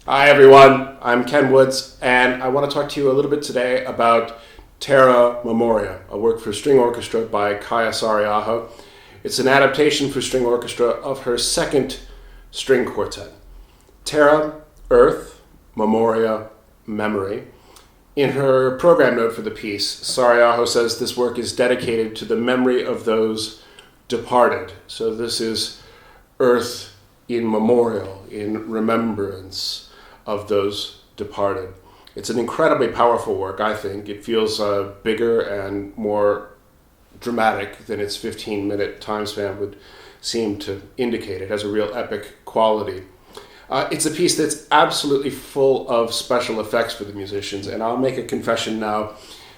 Hi everyone, I'm Ken Woods, and I want to talk to you a little bit today about Terra Memoria, a work for string orchestra by Kaija Saariaho. It's an adaptation for string orchestra of her second string quartet. Terra, Earth, Memoria, Memory. In her program note for the piece, Saariaho says this work is dedicated to the memory of those departed. So this is Earth in memorial, in remembrance of those departed. It's an incredibly powerful work, I think. It feels bigger and more dramatic than its 15-minute time span would seem to indicate. It has a real epic quality. It's a piece that's absolutely full of special effects for the musicians, and I'll make a confession now.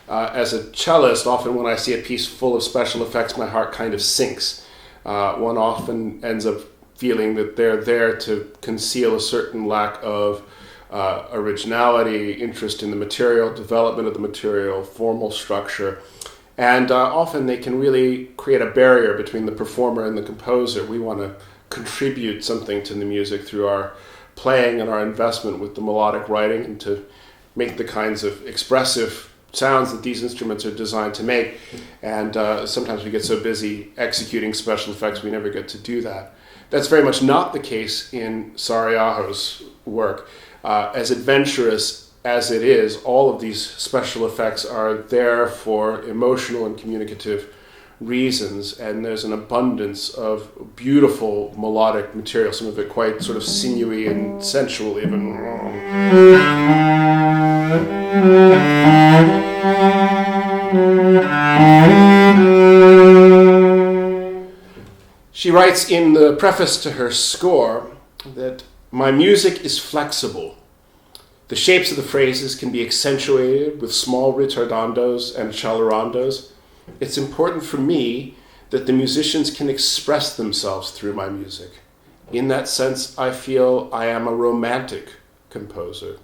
As a cellist, often when I see a piece full of special effects, my heart kind of sinks. One often ends up feeling that they're there to conceal a certain lack of originality, interest in the material, development of the material, formal structure. And often they can really create a barrier between the performer and the composer. We want to contribute something to the music through our playing and our investment with the melodic writing, and to make the kinds of expressive sounds that these instruments are designed to make. And sometimes we get so busy executing special effects we never get to do that. That's very much not the case in Saariaho's work. As adventurous as it is, all of these special effects are there for emotional and communicative reasons, and there's an abundance of beautiful melodic material, some of it quite sort of sinewy and sensual even. She writes in the preface to her score that my music is flexible. The shapes of the phrases can be accentuated with small ritardandos and accelerados. It's important for me that the musicians can express themselves through my music. In that sense, I feel I am a romantic composer.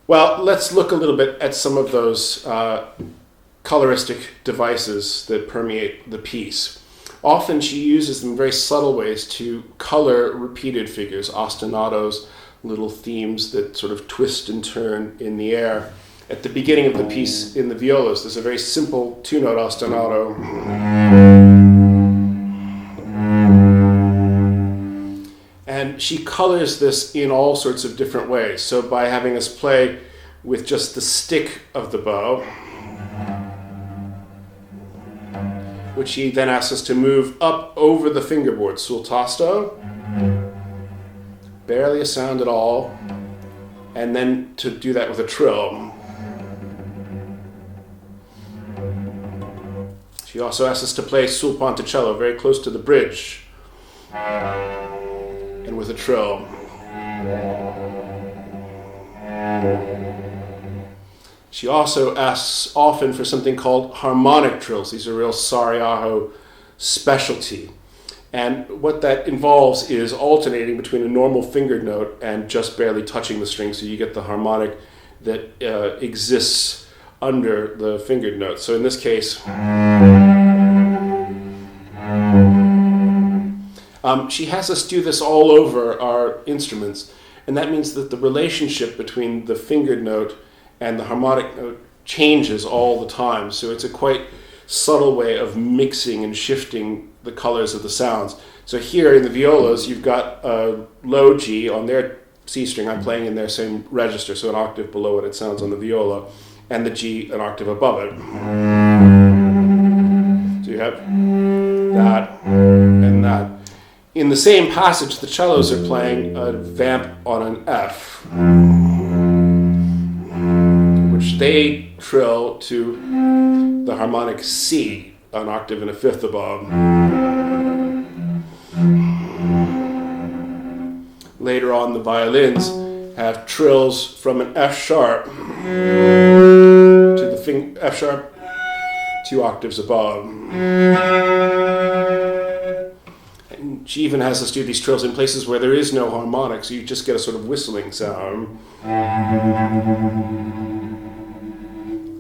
Well, let's look a little bit at some of those coloristic devices that permeate the piece. Often she uses them in very subtle ways to color repeated figures, ostinatos, little themes that sort of twist and turn in the air. At the beginning of the piece in the violas, there's a very simple two-note ostinato. And she colors this in all sorts of different ways. So by having us play with just the stick of the bow, which she then asks us to move up over the fingerboard, sul tasto, barely a sound at all, and then to do that with a trill. She also asks us to play sul ponticello, very close to the bridge, and with a trill. She also asks often for something called harmonic trills. These are real Saariaho specialty. And what that involves is alternating between a normal fingered note and just barely touching the string, so you get the harmonic that exists under the fingered note. So in this case, she has us do this all over our instruments, and that means that the relationship between the fingered note and the harmonic note changes all the time. So it's a quite subtle way of mixing and shifting the colors of the sounds. So here in the violas, you've got a low G on their C string. I'm playing in their same register, so an octave below what it sounds on the viola, and the G an octave above it. So you have that and that. In the same passage, the cellos are playing a vamp on an F, which they trill to the harmonic C, an octave and a fifth above. Later on, the violins have trills from an F sharp to the F sharp 2 octaves above. And she even has us do these trills in places where there is no harmonic, so you just get a sort of whistling sound.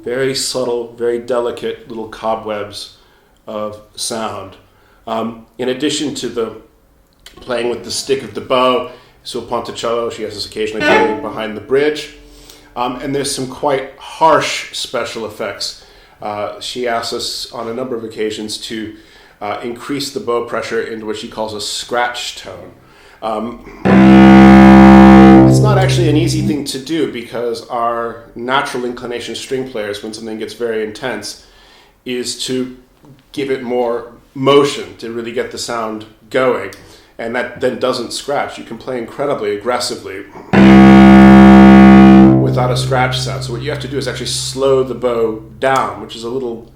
Very subtle, very delicate little cobwebs of sound. In addition to the playing with the stick of the bow sul ponticello. She has us occasionally playing behind the bridge. And there's some quite harsh special effects. She asks us on a number of occasions to increase the bow pressure into what she calls a scratch tone. It's not actually an easy thing to do because our natural inclination as string players, when something gets very intense, is to give it more motion to really get the sound going. And that then doesn't scratch. You can play incredibly aggressively without a scratch sound. So what you have to do is actually slow the bow down, which is a little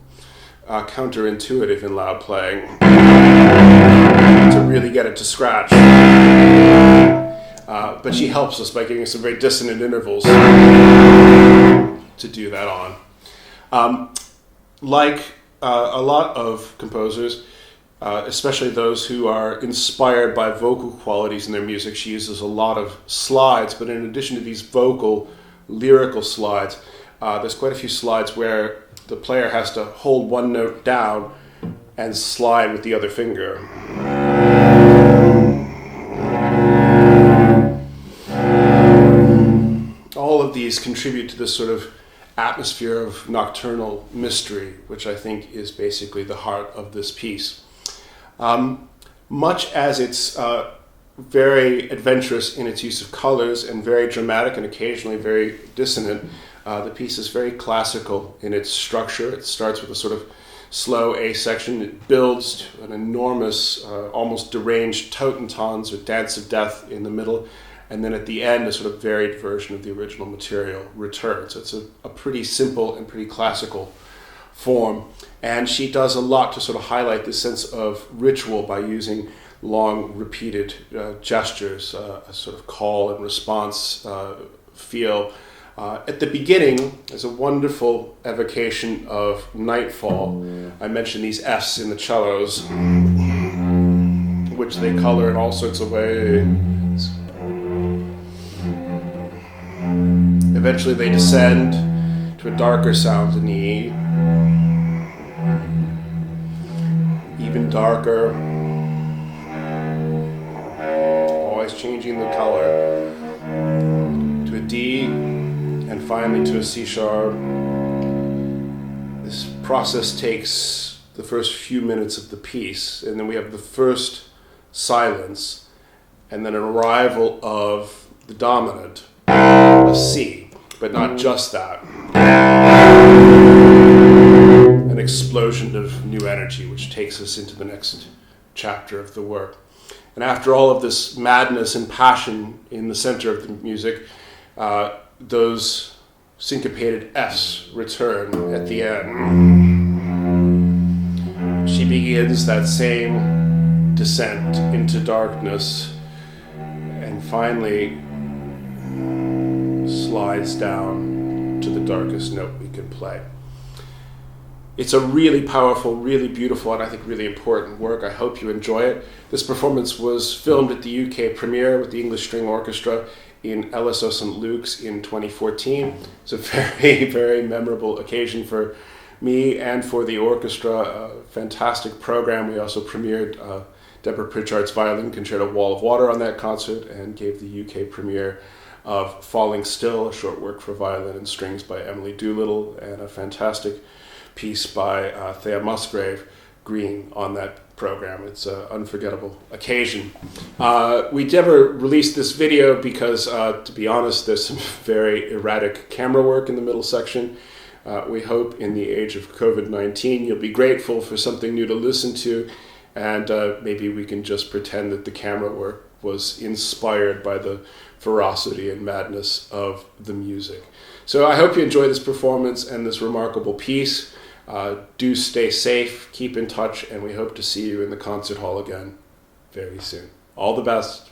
counterintuitive in loud playing, to really get it to scratch. But she helps us by giving us some very dissonant intervals to do that on. Like a lot of composers, especially those who are inspired by vocal qualities in their music, she uses a lot of slides, but in addition to these vocal, lyrical slides, there's quite a few slides where the player has to hold one note down and slide with the other finger. All of these contribute to this sort of atmosphere of nocturnal mystery, which I think is basically the heart of this piece. Much as it's very adventurous in its use of colors and very dramatic and occasionally very dissonant, the piece is very classical in its structure. It starts with a sort of slow A section. It builds to an enormous, almost deranged Totentons or Dance of Death in the middle. And then at the end, a sort of varied version of the original material returns. So it's a pretty simple and pretty classical form. And she does a lot to sort of highlight this sense of ritual by using long, repeated gestures, a sort of call and response feel. At the beginning, there's a wonderful evocation of nightfall. I mentioned these Fs in the cellos, which they color in all sorts of ways. Eventually they descend to a darker sound in the E. Even darker. Always changing the color. To a D, and finally to a C sharp. This process takes the first few minutes of the piece, and then we have the first silence, and then an arrival of the dominant, a C. But not just that. An explosion of new energy which takes us into the next chapter of the work. And after all of this madness and passion in the center of the music, those syncopated Fs return at the end. She begins that same descent into darkness and finally slides down to the darkest note we can play. It's a really powerful, really beautiful, and I think really important work. I hope you enjoy it. This performance was filmed at the UK premiere with the English String Orchestra in LSO St. Luke's in 2014. It's a very, very memorable occasion for me and for the orchestra. A fantastic program. We also premiered Deborah Pritchard's Violin Concerto Wall of Water on that concert and gave the UK premiere of Falling Still, a short work for violin and strings by Emily Doolittle, and a fantastic piece by Thea Musgrave Green on that program. It's an unforgettable occasion. We never released this video because, to be honest, there's some very erratic camera work in the middle section. We hope in the age of COVID-19 you'll be grateful for something new to listen to, and maybe we can just pretend that the camera work was inspired by the ferocity and madness of the music. So I hope you enjoy this performance and this remarkable piece. Do stay safe, keep in touch, and we hope to see you in the concert hall again very soon. All the best.